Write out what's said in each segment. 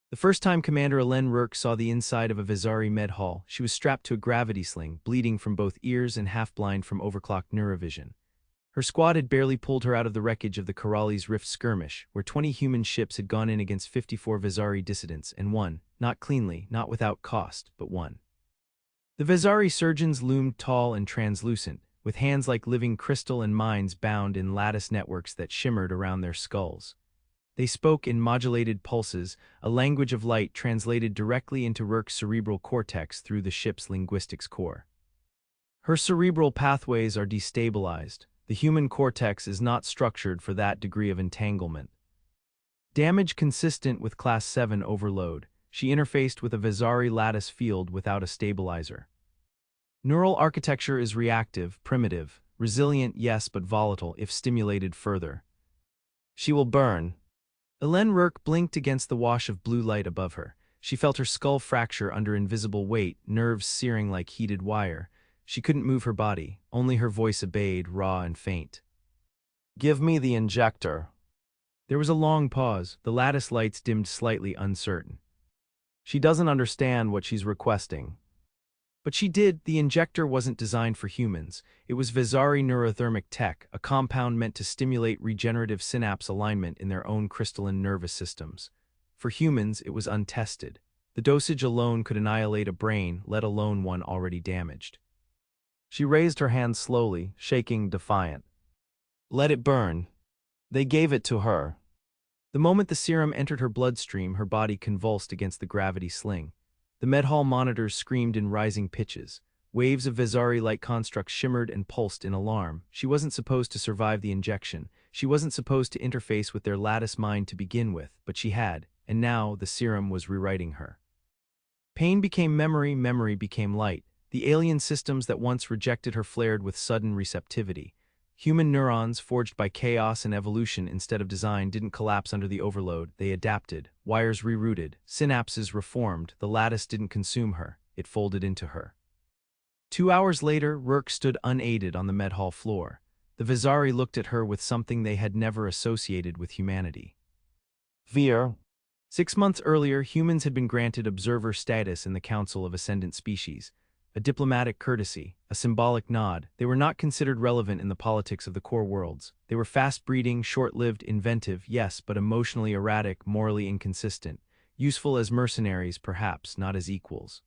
The first time Commander Elen Rourke saw the inside of a Vizari med hall, she was strapped to a gravity sling, bleeding from both ears and half-blind from overclocked neurovision. Her squad had barely pulled her out of the wreckage of the Corallis Rift skirmish, where 20 human ships had gone in against 54 Vizari dissidents and won, not cleanly, not without cost, but won. The Vizari surgeons loomed tall and translucent, with hands like living crystal and minds bound in lattice networks that shimmered around their skulls. They spoke in modulated pulses, a language of light translated directly into Rourke's cerebral cortex through the ship's linguistics core. Her cerebral pathways are destabilized. The human cortex is not structured for that degree of entanglement. Damage consistent with Class 7 overload, she interfaced with a Vizari lattice field without a stabilizer. Neural architecture is reactive, primitive, resilient yes but volatile if stimulated further. She will burn. Elen Rourke blinked against the wash of blue light above her. She felt her skull fracture under invisible weight, nerves searing like heated wire. She couldn't move her body, only her voice obeyed, raw and faint. "Give me the injector." There was a long pause, the lattice lights dimmed slightly, uncertain. She doesn't understand what she's requesting. But she did. The injector wasn't designed for humans. It was Vizari neurothermic tech, a compound meant to stimulate regenerative synapse alignment in their own crystalline nervous systems. For humans, it was untested. The dosage alone could annihilate a brain, let alone one already damaged. She raised her hand slowly, shaking defiant. "Let it burn." They gave it to her. The moment the serum entered her bloodstream, her body convulsed against the gravity sling. The med hall monitors screamed in rising pitches. Waves of Vizari light constructs shimmered and pulsed in alarm. She wasn't supposed to survive the injection. She wasn't supposed to interface with their lattice mind to begin with, but she had, and now the serum was rewriting her. Pain became memory, memory became light. The alien systems that once rejected her flared with sudden receptivity. Human neurons, forged by chaos and evolution instead of design, didn't collapse under the overload. They adapted, wires rerouted, synapses reformed. The lattice didn't consume her, it folded into her. 2 hours later, Rourke stood unaided on the med hall floor. The Vizari looked at her with something they had never associated with humanity. Fear. 6 months earlier, humans had been granted observer status in the Council of Ascendant Species. A diplomatic courtesy, a symbolic nod. They were not considered relevant in the politics of the core worlds. They were fast-breeding, short-lived, inventive, yes, but emotionally erratic, morally inconsistent. Useful as mercenaries, perhaps, not as equals.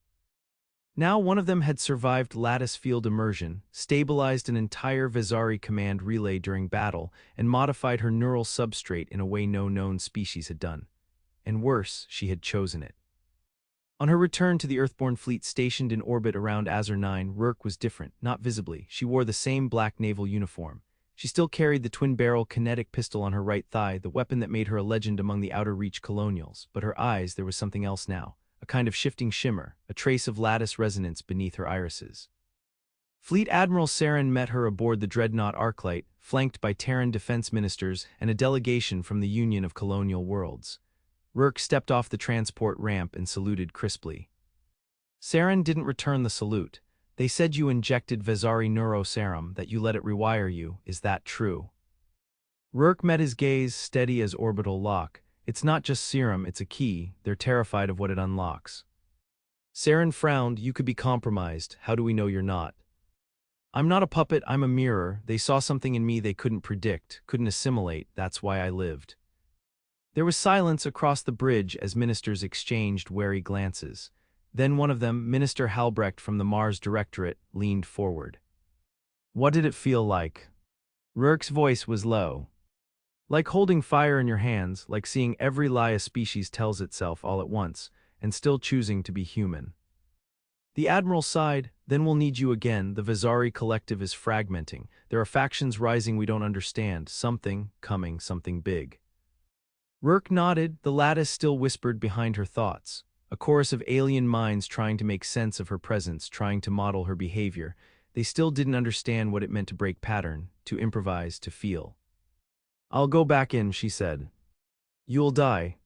Now one of them had survived lattice field immersion, stabilized an entire Vizari command relay during battle, and modified her neural substrate in a way no known species had done. And worse, she had chosen it. On her return to the Earthborne fleet stationed in orbit around Azure 9, Rourke was different, not visibly. She wore the same black naval uniform. She still carried the twin-barrel kinetic pistol on her right thigh, the weapon that made her a legend among the Outer Reach colonials. But her eyes, there was something else now. A kind of shifting shimmer, a trace of lattice resonance beneath her irises. Fleet Admiral Saren met her aboard the dreadnought Arclight, flanked by Terran defense ministers and a delegation from the Union of Colonial Worlds. Rourke stepped off the transport ramp and saluted crisply. Saren didn't return the salute. "They said you injected Vizari neuroserum, that you let it rewire you. Is that true?" Rourke met his gaze, steady as orbital lock. "It's not just serum, it's a key. They're terrified of what it unlocks." Saren frowned. "You could be compromised. How do we know you're not?" "I'm not a puppet, I'm a mirror. They saw something in me they couldn't predict, couldn't assimilate. That's why I lived." There was silence across the bridge as ministers exchanged wary glances. Then one of them, Minister Halbrecht from the Mars Directorate, leaned forward. "What did it feel like?" Rourke's voice was low. "Like holding fire in your hands, like seeing every lie a species tells itself all at once, and still choosing to be human." The Admiral sighed. "Then we'll need you again. The Vizari collective is fragmenting. There are factions rising we don't understand. Something coming, something big." Rourke nodded. The lattice still whispered behind her thoughts. A chorus of alien minds trying to make sense of her presence, trying to model her behavior. They still didn't understand what it meant to break pattern, to improvise, to feel. "I'll go back in," she said. "You'll die.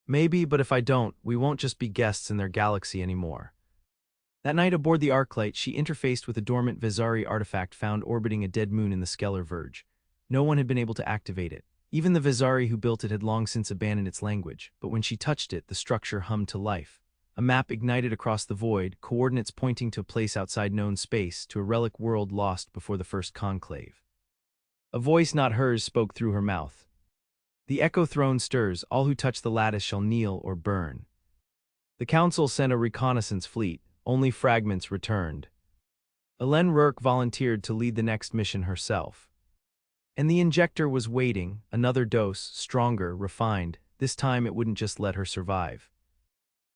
Maybe, but if I don't, we won't just be guests in their galaxy anymore." That night aboard the Arclight, she interfaced with a dormant Vizari artifact found orbiting a dead moon in the Skeller Verge. No one had been able to activate it. Even the Vizari who built it had long since abandoned its language, but when she touched it, the structure hummed to life. A map ignited across the void, coordinates pointing to a place outside known space, to a relic world lost before the first conclave. A voice not hers spoke through her mouth. The echo throne stirs, all who touch the lattice shall kneel or burn. The council sent a reconnaissance fleet, only fragments returned. Elen Rourke volunteered to lead the next mission herself. And the Injector was waiting, another dose, stronger, refined. This time it wouldn't just let her survive.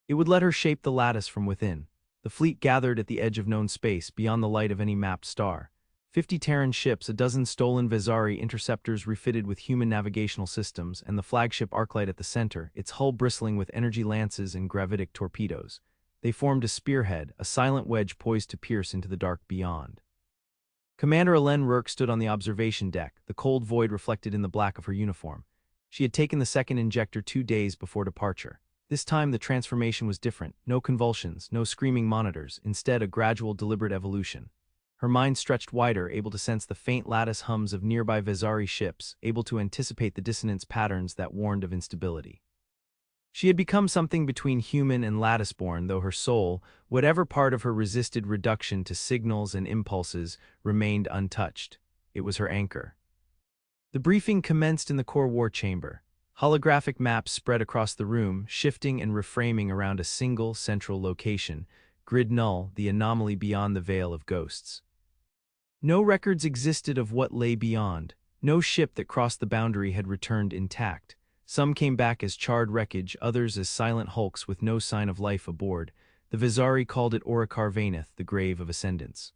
It would let her shape the lattice from within. The fleet gathered at the edge of known space, beyond the light of any mapped star. 50 Terran ships, a dozen stolen Vizari interceptors refitted with human navigational systems, and the flagship Arclight at the center, its hull bristling with energy lances and gravitic torpedoes. They formed a spearhead, a silent wedge poised to pierce into the dark beyond. Commander Elen Rourke stood on the observation deck, the cold void reflected in the black of her uniform. She had taken the second injector 2 days before departure. This time the transformation was different, no convulsions, no screaming monitors, instead a gradual, deliberate evolution. Her mind stretched wider, able to sense the faint lattice hums of nearby Vizari ships, able to anticipate the dissonance patterns that warned of instability. She had become something between human and lattice-born, though her soul, whatever part of her resisted reduction to signals and impulses, remained untouched. It was her anchor. The briefing commenced in the core war chamber. Holographic maps spread across the room, shifting and reframing around a single, central location, Grid Null, the anomaly beyond the veil of ghosts. No records existed of what lay beyond. No ship that crossed the boundary had returned intact. Some came back as charred wreckage, others as silent hulks with no sign of life aboard. The Vizari called it Orikar Vaineth, the grave of ascendance.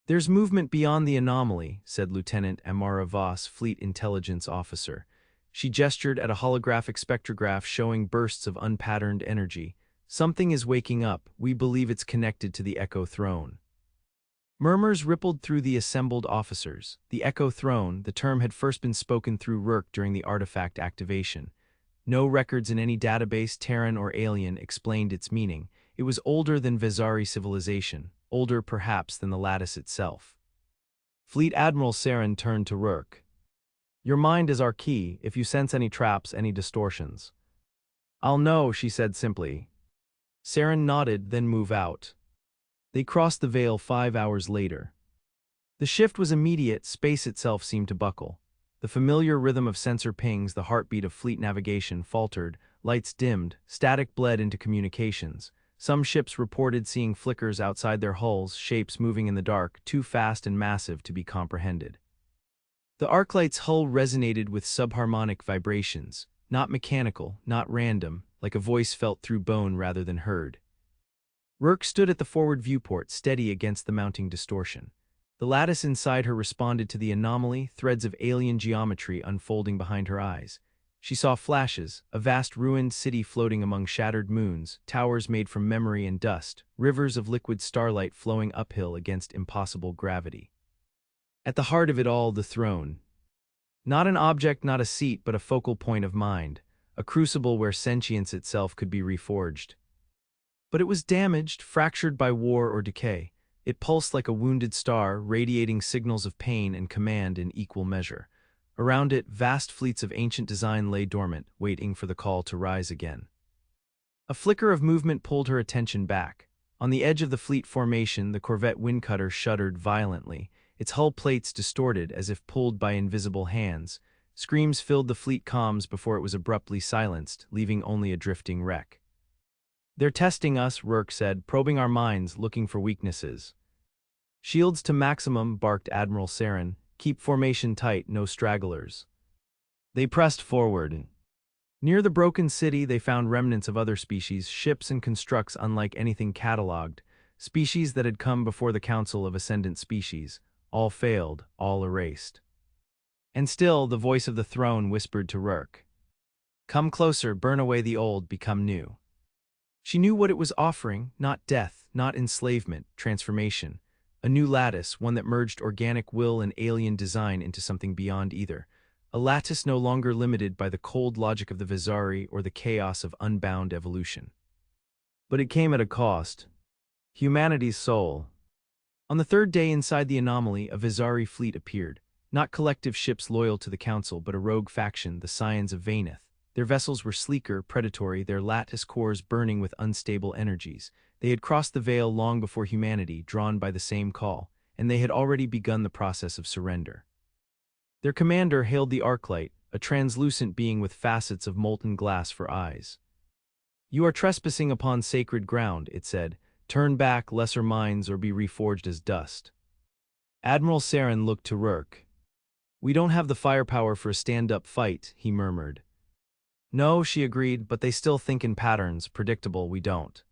"There's movement beyond the anomaly," said Lieutenant Amara Voss, Fleet Intelligence Officer. She gestured at a holographic spectrograph showing bursts of unpatterned energy. "Something is waking up. We believe it's connected to the Echo Throne." Murmurs rippled through the assembled officers. The Echo Throne, the term had first been spoken through Rourke during the artifact activation. No records in any database, Terran or alien, explained its meaning. It was older than Vizari civilization, older perhaps than the lattice itself. Fleet Admiral Saren turned to Rourke. "Your mind is our key, if you sense any traps, any distortions." "I'll know," she said simply. Saren nodded, "then move out." They crossed the veil 5 hours later. The shift was immediate, space itself seemed to buckle. The familiar rhythm of sensor pings, the heartbeat of fleet navigation, faltered, lights dimmed, static bled into communications. Some ships reported seeing flickers outside their hulls, shapes moving in the dark, too fast and massive to be comprehended. The Arclight's hull resonated with subharmonic vibrations, not mechanical, not random, like a voice felt through bone rather than heard. Rourke stood at the forward viewport, steady against the mounting distortion. The lattice inside her responded to the anomaly, threads of alien geometry unfolding behind her eyes. She saw flashes, a vast ruined city floating among shattered moons, towers made from memory and dust, rivers of liquid starlight flowing uphill against impossible gravity. At the heart of it all, the throne. Not an object, not a seat, but a focal point of mind, a crucible where sentience itself could be reforged. But it was damaged, fractured by war or decay. It pulsed like a wounded star, radiating signals of pain and command in equal measure. Around it, vast fleets of ancient design lay dormant, waiting for the call to rise again. A flicker of movement pulled her attention back. On the edge of the fleet formation, the corvette windcutter shuddered violently, its hull plates distorted as if pulled by invisible hands. Screams filled the fleet comms before it was abruptly silenced, leaving only a drifting wreck. "They're testing us," Rourke said, "probing our minds, looking for weaknesses." "Shields to maximum," barked Admiral Saren. "Keep formation tight, no stragglers." They pressed forward. Near the broken city, they found remnants of other species, ships and constructs unlike anything catalogued, species that had come before the Council of Ascendant Species. All failed, all erased. And still, the voice of the throne whispered to Rourke. "Come closer, burn away the old, become new." She knew what it was offering, not death, not enslavement, transformation. A new lattice, one that merged organic will and alien design into something beyond either. A lattice no longer limited by the cold logic of the Vizari or the chaos of unbound evolution. But it came at a cost. Humanity's soul. On the third day inside the anomaly, a Vizari fleet appeared. Not collective ships loyal to the Council, but a rogue faction, the Scions of Vaeneth. Their vessels were sleeker, predatory, their lattice cores burning with unstable energies. They had crossed the Veil long before humanity, drawn by the same call, and they had already begun the process of surrender. Their commander hailed the Arclight, a translucent being with facets of molten glass for eyes. "You are trespassing upon sacred ground," it said. "Turn back, lesser minds, or be reforged as dust." Admiral Saren looked to Rourke. "We don't have the firepower for a stand-up fight," he murmured. "No," she agreed, "but they still think in patterns, predictable, we don't."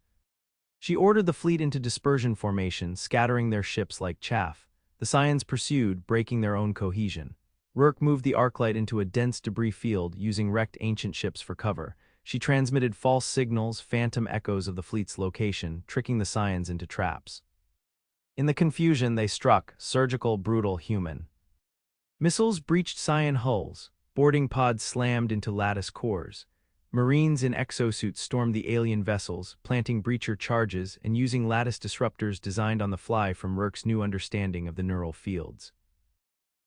She ordered the fleet into dispersion formation, scattering their ships like chaff. The Scions pursued, breaking their own cohesion. Rourke moved the Arclight into a dense debris field, using wrecked ancient ships for cover. She transmitted false signals, phantom echoes of the fleet's location, tricking the Scions into traps. In the confusion, they struck, surgical, brutal, human. Missiles breached Scion hulls. Boarding pods slammed into lattice cores. Marines in exosuits stormed the alien vessels, planting breacher charges and using lattice disruptors designed on the fly from Rourke's new understanding of the neural fields.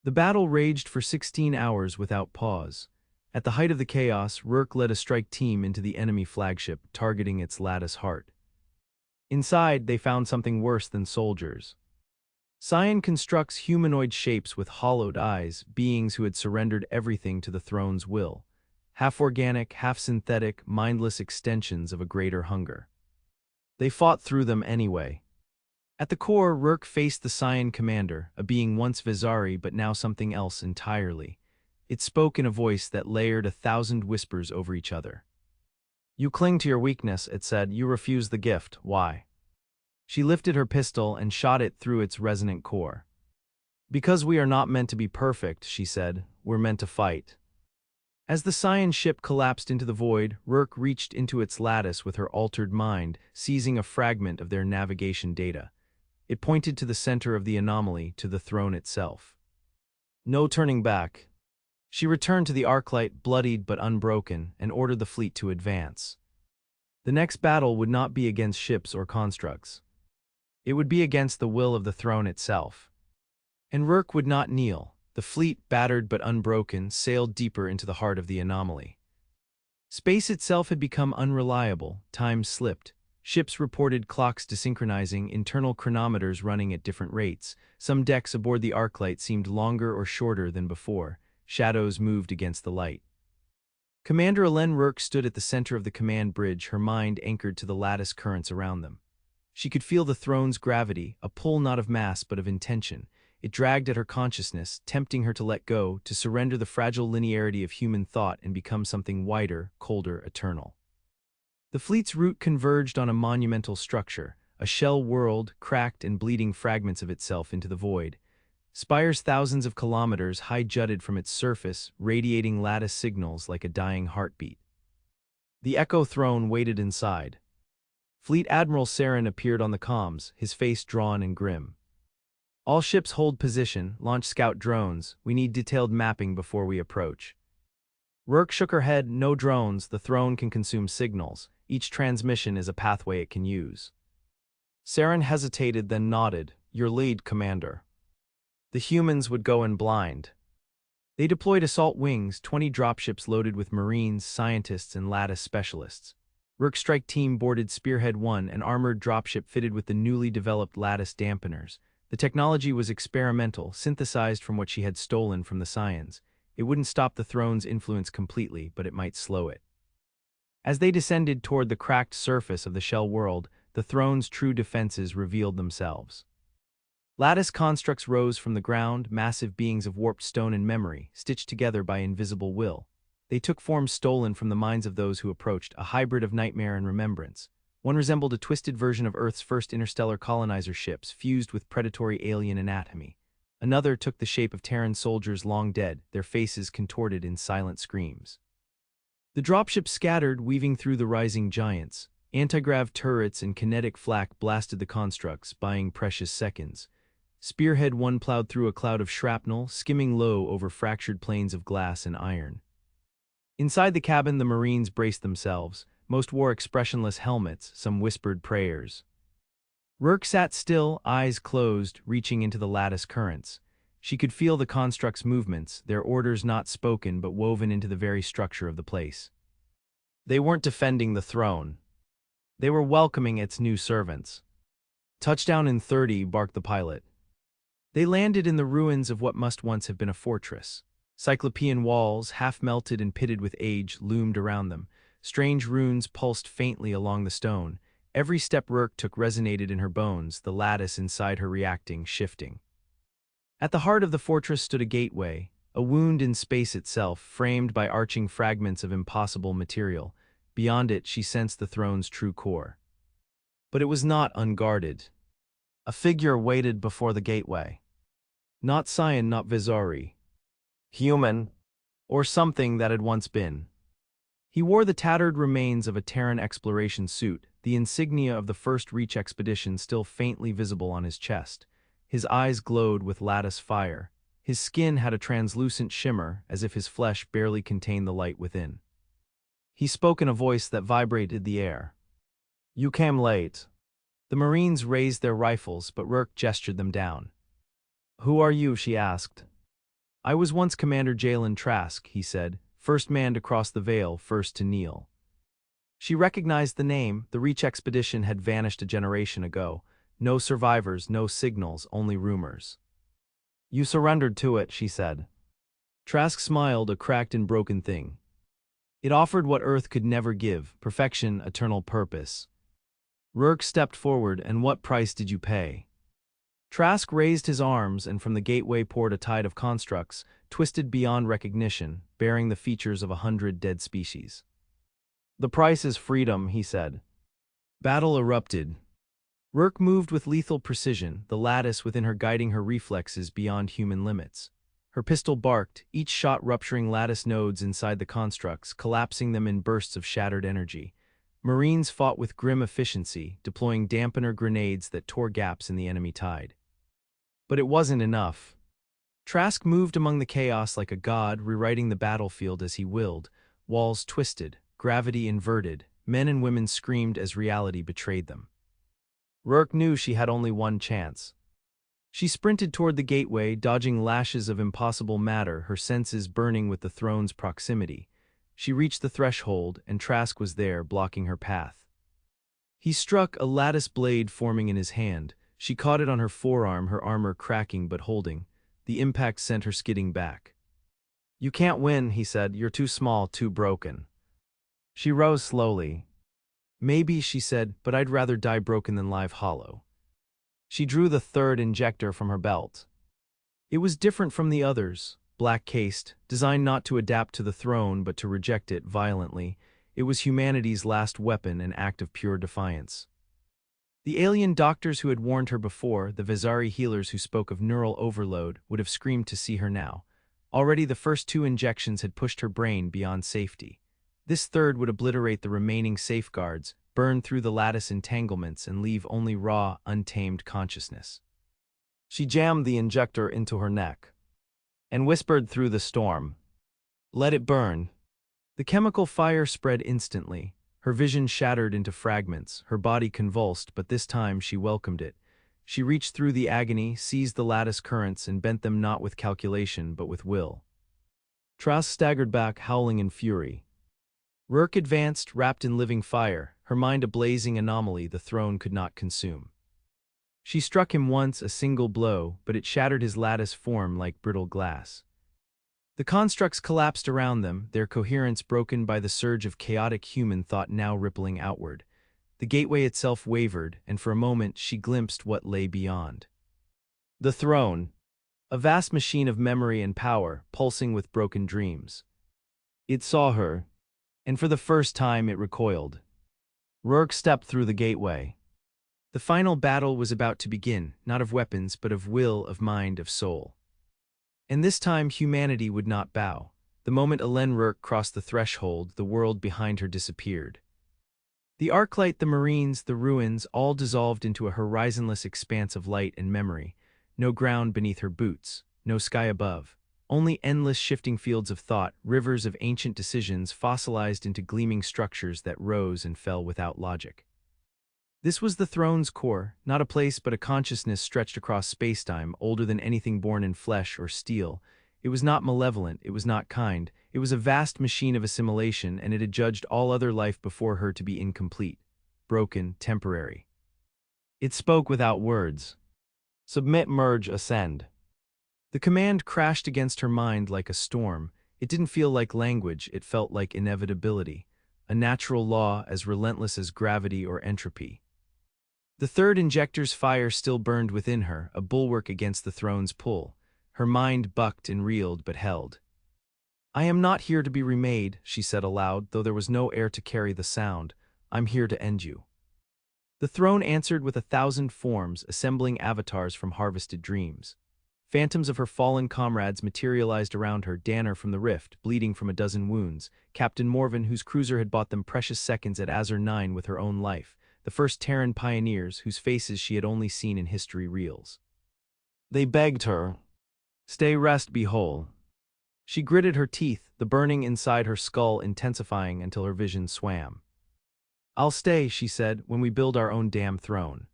The battle raged for 16 hours without pause. At the height of the chaos, Rourke led a strike team into the enemy flagship, targeting its lattice heart. Inside, they found something worse than soldiers. Scion constructs humanoid shapes with hollowed eyes, beings who had surrendered everything to the throne's will. Half-organic, half-synthetic, mindless extensions of a greater hunger. They fought through them anyway. At the core, Rourke faced the Scion commander, a being once Visari but now something else entirely. It spoke in a voice that layered 1,000 whispers over each other. "You cling to your weakness," it said. "You refuse the gift. Why?" She lifted her pistol and shot it through its resonant core. "Because we are not meant to be perfect," she said. "We're meant to fight." As the Scion ship collapsed into the void, Rourke reached into its lattice with her altered mind, seizing a fragment of their navigation data. It pointed to the center of the anomaly, to the throne itself. No turning back. She returned to the Arclight, bloodied but unbroken, and ordered the fleet to advance. The next battle would not be against ships or constructs. It would be against the will of the throne itself. And Rourke would not kneel. The fleet, battered but unbroken, sailed deeper into the heart of the anomaly. Space itself had become unreliable, time slipped. Ships reported clocks desynchronizing, internal chronometers running at different rates. Some decks aboard the Arclight seemed longer or shorter than before. Shadows moved against the light. Commander Elen Rourke stood at the center of the command bridge, her mind anchored to the lattice currents around them. She could feel the throne's gravity, a pull not of mass but of intention. It dragged at her consciousness, tempting her to let go, to surrender the fragile linearity of human thought and become something wider, colder, eternal. The fleet's route converged on a monumental structure, a shell world, cracked and bleeding fragments of itself into the void. Spires thousands of kilometers high jutted from its surface, radiating lattice signals like a dying heartbeat. The Echo Throne waited inside. Fleet Admiral Saren appeared on the comms, his face drawn and grim. "All ships hold position, launch scout drones. We need detailed mapping before we approach." Rourke shook her head. "No drones, the throne can consume signals. Each transmission is a pathway it can use." Saren hesitated, then nodded. "Your lead, Commander." The humans would go in blind. They deployed assault wings, 20 dropships loaded with Marines, scientists, and lattice specialists. Rourke's strike team boarded Spearhead 1, an armored dropship fitted with the newly developed lattice dampeners. The technology was experimental, synthesized from what she had stolen from the Scions. It wouldn't stop the throne's influence completely, but it might slow it. As they descended toward the cracked surface of the shell world, the throne's true defenses revealed themselves. Lattice constructs rose from the ground, massive beings of warped stone and memory, stitched together by invisible will. They took form stolen from the minds of those who approached, a hybrid of nightmare and remembrance. One resembled a twisted version of Earth's first interstellar colonizer ships, fused with predatory alien anatomy. Another took the shape of Terran soldiers long dead, their faces contorted in silent screams. The dropships scattered, weaving through the rising giants. Antigrav turrets and kinetic flak blasted the constructs, buying precious seconds. Spearhead 1 plowed through a cloud of shrapnel, skimming low over fractured planes of glass and iron. Inside the cabin, the Marines braced themselves. Most wore expressionless helmets, some whispered prayers. Rourke sat still, eyes closed, reaching into the lattice currents. She could feel the construct's movements, their orders not spoken but woven into the very structure of the place. They weren't defending the throne. They were welcoming its new servants. "Touchdown in 30, barked the pilot. They landed in the ruins of what must once have been a fortress. Cyclopean walls, half-melted and pitted with age, loomed around them. Strange runes pulsed faintly along the stone. Every step Rourke took resonated in her bones, the lattice inside her reacting, shifting. At the heart of the fortress stood a gateway, a wound in space itself, framed by arching fragments of impossible material. Beyond it, she sensed the throne's true core. But it was not unguarded. A figure waited before the gateway. Not Scion, not Visari. Human, or something that had once been. He wore the tattered remains of a Terran exploration suit, the insignia of the first Reach expedition still faintly visible on his chest. His eyes glowed with lattice fire. His skin had a translucent shimmer, as if his flesh barely contained the light within. He spoke in a voice that vibrated the air. "You came late." The Marines raised their rifles, but Rourke gestured them down. "Who are you?" she asked. "I was once Commander Elen Trask," he said, "first man to cross the Veil, first to kneel." She recognized the name. The Reach expedition had vanished a generation ago. No survivors, no signals, only rumors. "You surrendered to it," she said. Trask smiled, a cracked and broken thing. It offered what Earth could never give, perfection, eternal purpose. Rourke stepped forward. "And what price did you pay?" Trask raised his arms, and from the gateway poured a tide of constructs, twisted beyond recognition, bearing the features of 100 dead species. "The price is freedom," he said. Battle erupted. Rourke moved with lethal precision, the lattice within her guiding her reflexes beyond human limits. Her pistol barked, each shot rupturing lattice nodes inside the constructs, collapsing them in bursts of shattered energy. Marines fought with grim efficiency, deploying dampener grenades that tore gaps in the enemy tide. But it wasn't enough. Trask moved among the chaos like a god, rewriting the battlefield as he willed. Walls twisted, gravity inverted, men and women screamed as reality betrayed them. Rourke knew she had only one chance. She sprinted toward the gateway, dodging lashes of impossible matter, her senses burning with the throne's proximity. She reached the threshold, and Trask was there, blocking her path. He struck, a lattice blade forming in his hand. She caught it on her forearm, her armor cracking but holding. The impact sent her skidding back. "You can't win," he said. "You're too small, too broken." She rose slowly. "Maybe," she said, "but I'd rather die broken than live hollow." She drew the third injector from her belt. It was different from the others, black-cased, designed not to adapt to the throne but to reject it violently. It was humanity's last weapon, an act of pure defiance. The alien doctors who had warned her before, the Visari healers who spoke of neural overload, would have screamed to see her now. Already the first 2 injections had pushed her brain beyond safety. This third would obliterate the remaining safeguards, burn through the lattice entanglements, and leave only raw, untamed consciousness. She jammed the injector into her neck and whispered through the storm, "Let it burn." The chemical fire spread instantly. Her vision shattered into fragments, her body convulsed, but this time she welcomed it. She reached through the agony, seized the lattice currents, and bent them not with calculation but with will. Trask staggered back, howling in fury. Rourke advanced, wrapped in living fire, her mind a blazing anomaly the throne could not consume. She struck him once, a single blow, but it shattered his lattice form like brittle glass. The constructs collapsed around them, their coherence broken by the surge of chaotic human thought now rippling outward. The gateway itself wavered, and for a moment she glimpsed what lay beyond. The throne, a vast machine of memory and power, pulsing with broken dreams. It saw her, and for the first time it recoiled. Rourke stepped through the gateway. The final battle was about to begin, not of weapons, but of will, of mind, of soul. And this time humanity would not bow. The moment Elen Rourke crossed the threshold, the world behind her disappeared. The arclight, the Marines, the ruins, all dissolved into a horizonless expanse of light and memory. No ground beneath her boots, no sky above. Only endless shifting fields of thought, rivers of ancient decisions fossilized into gleaming structures that rose and fell without logic. This was the throne's core, not a place but a consciousness stretched across spacetime, older than anything born in flesh or steel. It was not malevolent, it was not kind, it was a vast machine of assimilation, and it had judged all other life before her to be incomplete, broken, temporary. It spoke without words. Submit, merge, ascend. The command crashed against her mind like a storm. It didn't feel like language, it felt like inevitability, a natural law as relentless as gravity or entropy. The third injector's fire still burned within her, a bulwark against the throne's pull. Her mind bucked and reeled but held. I am not here to be remade, she said aloud, though there was no air to carry the sound. I'm here to end you. The throne answered with 1,000 forms, assembling avatars from harvested dreams. Phantoms of her fallen comrades materialized around her, Danner from the rift, bleeding from a dozen wounds, Captain Morven, whose cruiser had bought them precious seconds at Azure 9 with her own life, the first Terran pioneers whose faces she had only seen in history reels. They begged her, "Stay, rest, be whole." She gritted her teeth, the burning inside her skull intensifying until her vision swam. "I'll stay," she said, "when we build our own damn throne."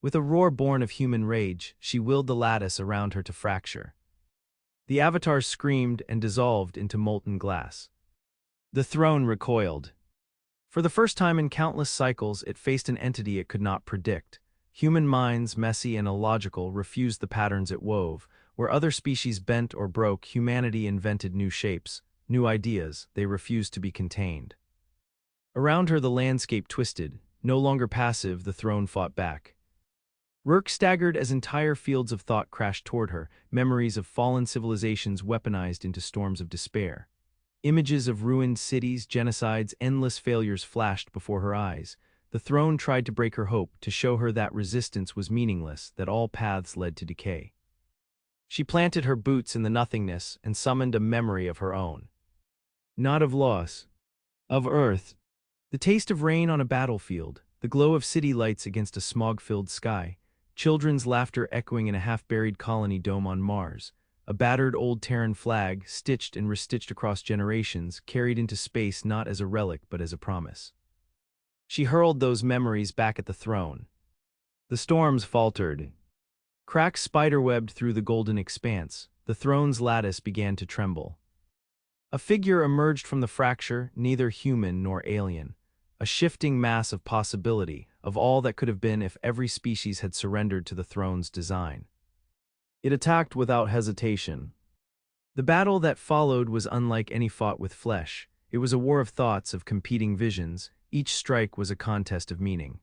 With a roar born of human rage, she willed the lattice around her to fracture. The avatars screamed and dissolved into molten glass. The throne recoiled. For the first time in countless cycles, it faced an entity it could not predict. Human minds, messy and illogical, refused the patterns it wove. Where other species bent or broke, humanity invented new shapes, new ideas. They refused to be contained. Around her the landscape twisted. No longer passive, the throne fought back. Rourke staggered as entire fields of thought crashed toward her, memories of fallen civilizations weaponized into storms of despair. Images of ruined cities, genocides, endless failures flashed before her eyes. The throne tried to break her hope, to show her that resistance was meaningless, that all paths led to decay. She planted her boots in the nothingness and summoned a memory of her own. Not of loss, of earth. The taste of rain on a battlefield, the glow of city lights against a smog-filled sky, children's laughter echoing in a half-buried colony dome on Mars, a battered old Terran flag, stitched and restitched across generations, carried into space not as a relic but as a promise. She hurled those memories back at the throne. The storms faltered. Cracks spiderwebbed through the golden expanse. The throne's lattice began to tremble. A figure emerged from the fracture, neither human nor alien. A shifting mass of possibility, of all that could have been if every species had surrendered to the throne's design. It attacked without hesitation. The battle that followed was unlike any fought with flesh. It was a war of thoughts, of competing visions. Each strike was a contest of meaning.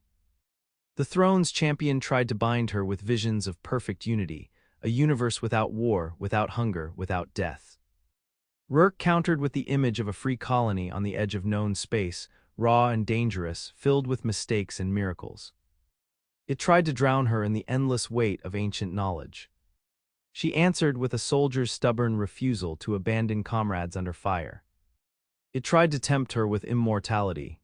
The throne's champion tried to bind her with visions of perfect unity, a universe without war, without hunger, without death. Rourke countered with the image of a free colony on the edge of known space, raw and dangerous, filled with mistakes and miracles. It tried to drown her in the endless weight of ancient knowledge. She answered with a soldier's stubborn refusal to abandon comrades under fire. It tried to tempt her with immortality.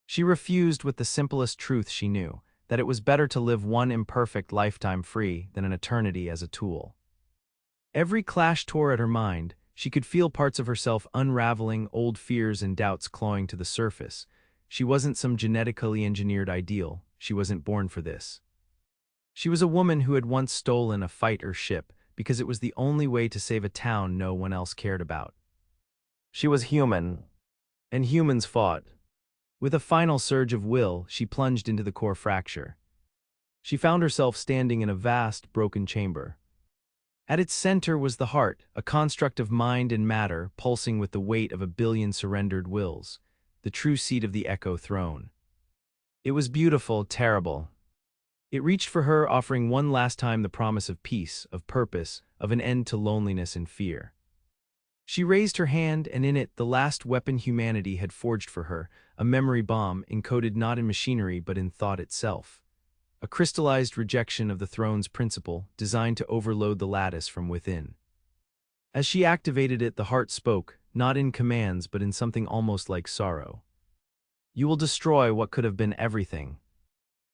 She refused with the simplest truth she knew, that it was better to live one imperfect lifetime free than an eternity as a tool. Every clash tore at her mind. She could feel parts of herself unraveling, old fears and doubts clawing to the surface. She wasn't some genetically engineered ideal. She wasn't born for this. She was a woman who had once stolen a fighter ship because it was the only way to save a town no one else cared about. She was human, and humans fought. With a final surge of will, she plunged into the core fracture. She found herself standing in a vast, broken chamber. At its center was the heart, a construct of mind and matter pulsing with the weight of 1,000,000,000 surrendered wills, the true seat of the Echo throne. It was beautiful, terrible. It reached for her, offering one last time the promise of peace, of purpose, of an end to loneliness and fear. She raised her hand, and in it, the last weapon humanity had forged for her, a memory bomb encoded not in machinery but in thought itself. A crystallized rejection of the throne's principle, designed to overload the lattice from within. As she activated it, the heart spoke, not in commands but in something almost like sorrow. "You will destroy what could have been everything."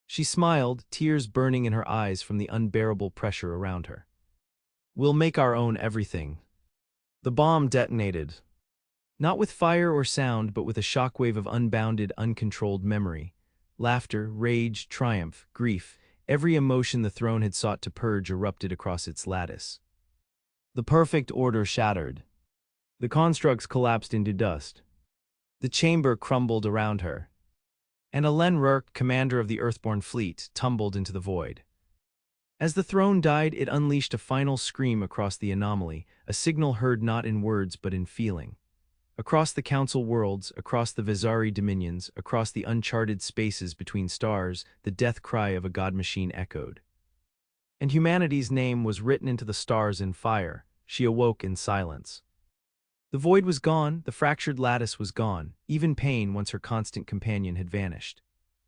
She smiled, tears burning in her eyes from the unbearable pressure around her. "We'll make our own everything." The bomb detonated. Not with fire or sound, but with a shockwave of unbounded, uncontrolled memory. Laughter, rage, triumph, grief, every emotion the throne had sought to purge erupted across its lattice. The perfect order shattered. The constructs collapsed into dust. The chamber crumbled around her. And Elen Rourke, commander of the Earthborn fleet, tumbled into the void. As the throne died, it unleashed a final scream across the anomaly, a signal heard not in words but in feeling. Across the council worlds, across the Vizari dominions, across the uncharted spaces between stars, the death cry of a god machine echoed. And humanity's name was written into the stars in fire. She awoke in silence. The void was gone, the fractured lattice was gone, even pain, once her constant companion, had vanished.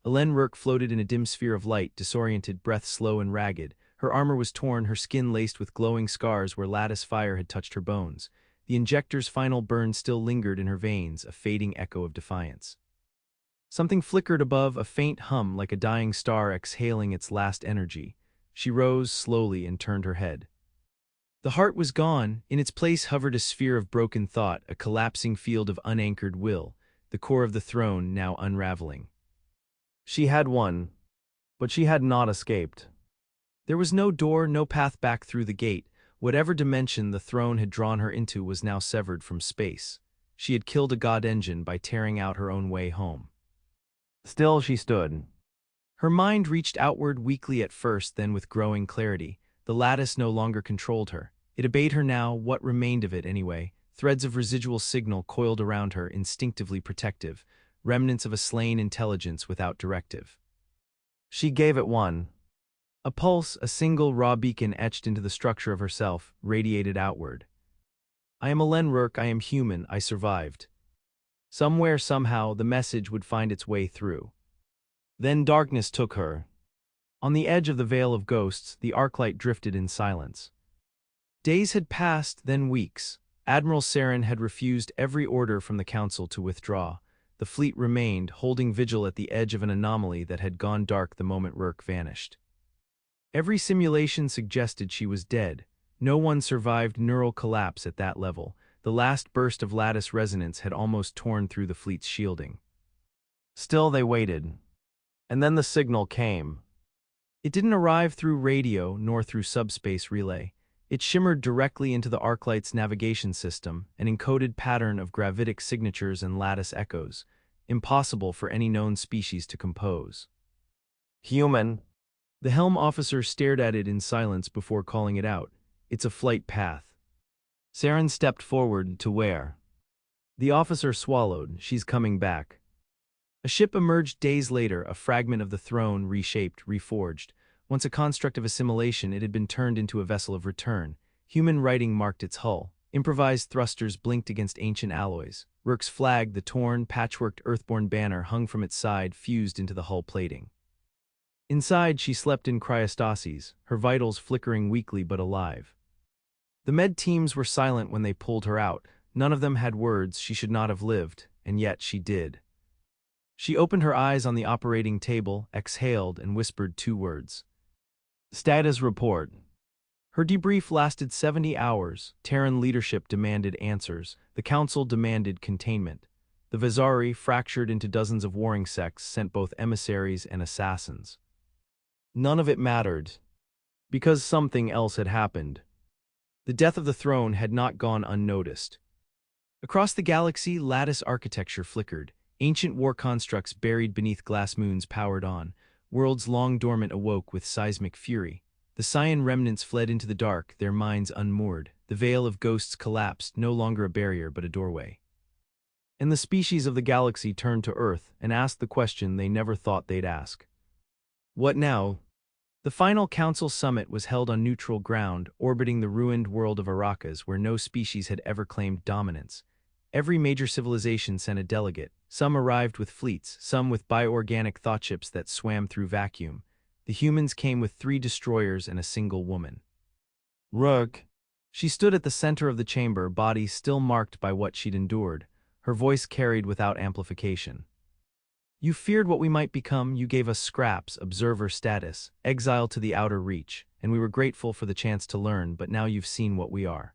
Elen Rourke floated in a dim sphere of light, disoriented, breath slow and ragged. Her armor was torn, her skin laced with glowing scars where lattice fire had touched her bones. The Injector's final burn still lingered in her veins, a fading echo of defiance. Something flickered above, a faint hum like a dying star exhaling its last energy. She rose slowly and turned her head. The heart was gone. In its place hovered a sphere of broken thought, a collapsing field of unanchored will, the core of the throne now unraveling. She had won, but she had not escaped. There was no door, no path back through the gate. Whatever dimension the throne had drawn her into was now severed from space. She had killed a god engine by tearing out her own way home. Still she stood. Her mind reached outward, weakly at first, then with growing clarity. The lattice no longer controlled her. It obeyed her now, what remained of it anyway. Threads of residual signal coiled around her, instinctively protective, remnants of a slain intelligence without directive. She gave it one. A pulse, a single raw beacon etched into the structure of herself, radiated outward. I am Elen Rourke, I am human, I survived. Somewhere, somehow, the message would find its way through. Then darkness took her. On the edge of the Veil of Ghosts, the arclight drifted in silence. Days had passed, then weeks. Admiral Saren had refused every order from the Council to withdraw. The fleet remained, holding vigil at the edge of an anomaly that had gone dark the moment Rourke vanished. Every simulation suggested she was dead. No one survived neural collapse at that level. The last burst of lattice resonance had almost torn through the fleet's shielding. Still they waited. And then the signal came. It didn't arrive through radio nor through subspace relay. It shimmered directly into the Arclight's navigation system, an encoded pattern of gravitic signatures and lattice echoes, impossible for any known species to compose. Human. The helm officer stared at it in silence before calling it out. It's a flight path. Saren stepped forward. To where? The officer swallowed. She's coming back. A ship emerged days later, a fragment of the throne, reshaped, reforged. Once a construct of assimilation, it had been turned into a vessel of return. Human writing marked its hull. Improvised thrusters blinked against ancient alloys. Rourke's flag, the torn, patchworked Earthborn banner, hung from its side, fused into the hull plating. Inside, she slept in cryostasis, her vitals flickering weakly but alive. The med teams were silent when they pulled her out. None of them had words. She should not have lived, and yet she did. She opened her eyes on the operating table, exhaled, and whispered 2 words. Status report. Her debrief lasted 70 hours. Terran leadership demanded answers. The Council demanded containment. The Vizari, fractured into dozens of warring sects, sent both emissaries and assassins. None of it mattered, because something else had happened. The death of the throne had not gone unnoticed. Across the galaxy, lattice architecture flickered. Ancient war constructs buried beneath glass moons powered on. Worlds long dormant awoke with seismic fury. The Scion remnants fled into the dark, their minds unmoored. The Veil of Ghosts collapsed, no longer a barrier but a doorway. And the species of the galaxy turned to Earth and asked the question they never thought they'd ask. What now? The final Council summit was held on neutral ground, orbiting the ruined world of Arrakis, where no species had ever claimed dominance. Every major civilization sent a delegate. Some arrived with fleets, some with bioorganic thoughtships that swam through vacuum. The humans came with 3 destroyers and a single woman. Rourke. She stood at the center of the chamber, body still marked by what she'd endured. Her voice carried without amplification. You feared what we might become. You gave us scraps, observer status, exile to the outer reach, and we were grateful for the chance to learn, but now you've seen what we are.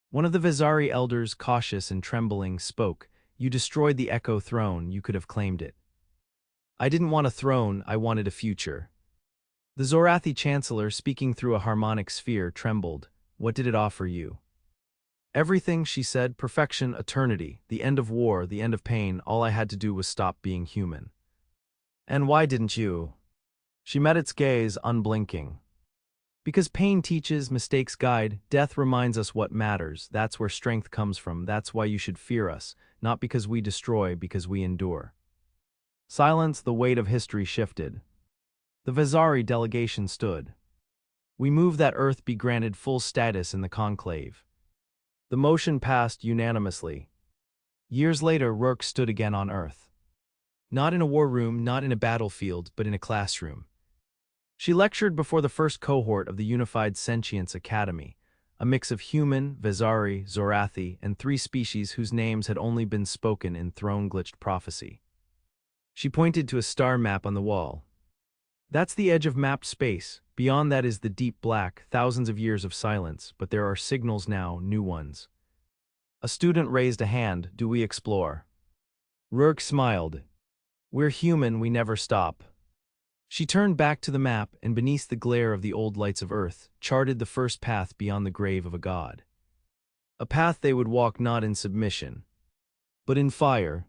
One of the Vizari elders, cautious and trembling, spoke. You destroyed the Echo throne. You could have claimed it. I didn't want a throne, I wanted a future. The Zorathi chancellor, speaking through a harmonic sphere, trembled. What did it offer you? Everything, she said, perfection, eternity, the end of war, the end of pain. All I had to do was stop being human. And why didn't you? She met its gaze, unblinking. Because pain teaches, mistakes guide, death reminds us what matters. That's where strength comes from. That's why you should fear us, not because we destroy, because we endure. Silence, the weight of history shifted. The Vizari delegation stood. We move that Earth be granted full status in the conclave. The motion passed unanimously. Years later, Rourke stood again on Earth. Not in a war room, not in a battlefield, but in a classroom. She lectured before the first cohort of the Unified Sentience Academy, a mix of human, Vizari, Zorathi, and 3 species whose names had only been spoken in throne-glitched prophecy. She pointed to a star map on the wall. That's the edge of mapped space. Beyond that is the deep black, thousands of years of silence, but there are signals now, new ones. A student raised a hand. Do we explore? Rourke smiled. We're human, we never stop. She turned back to the map and beneath the glare of the old lights of Earth, charted the first path beyond the grave of a god. A path they would walk not in submission, but in fire,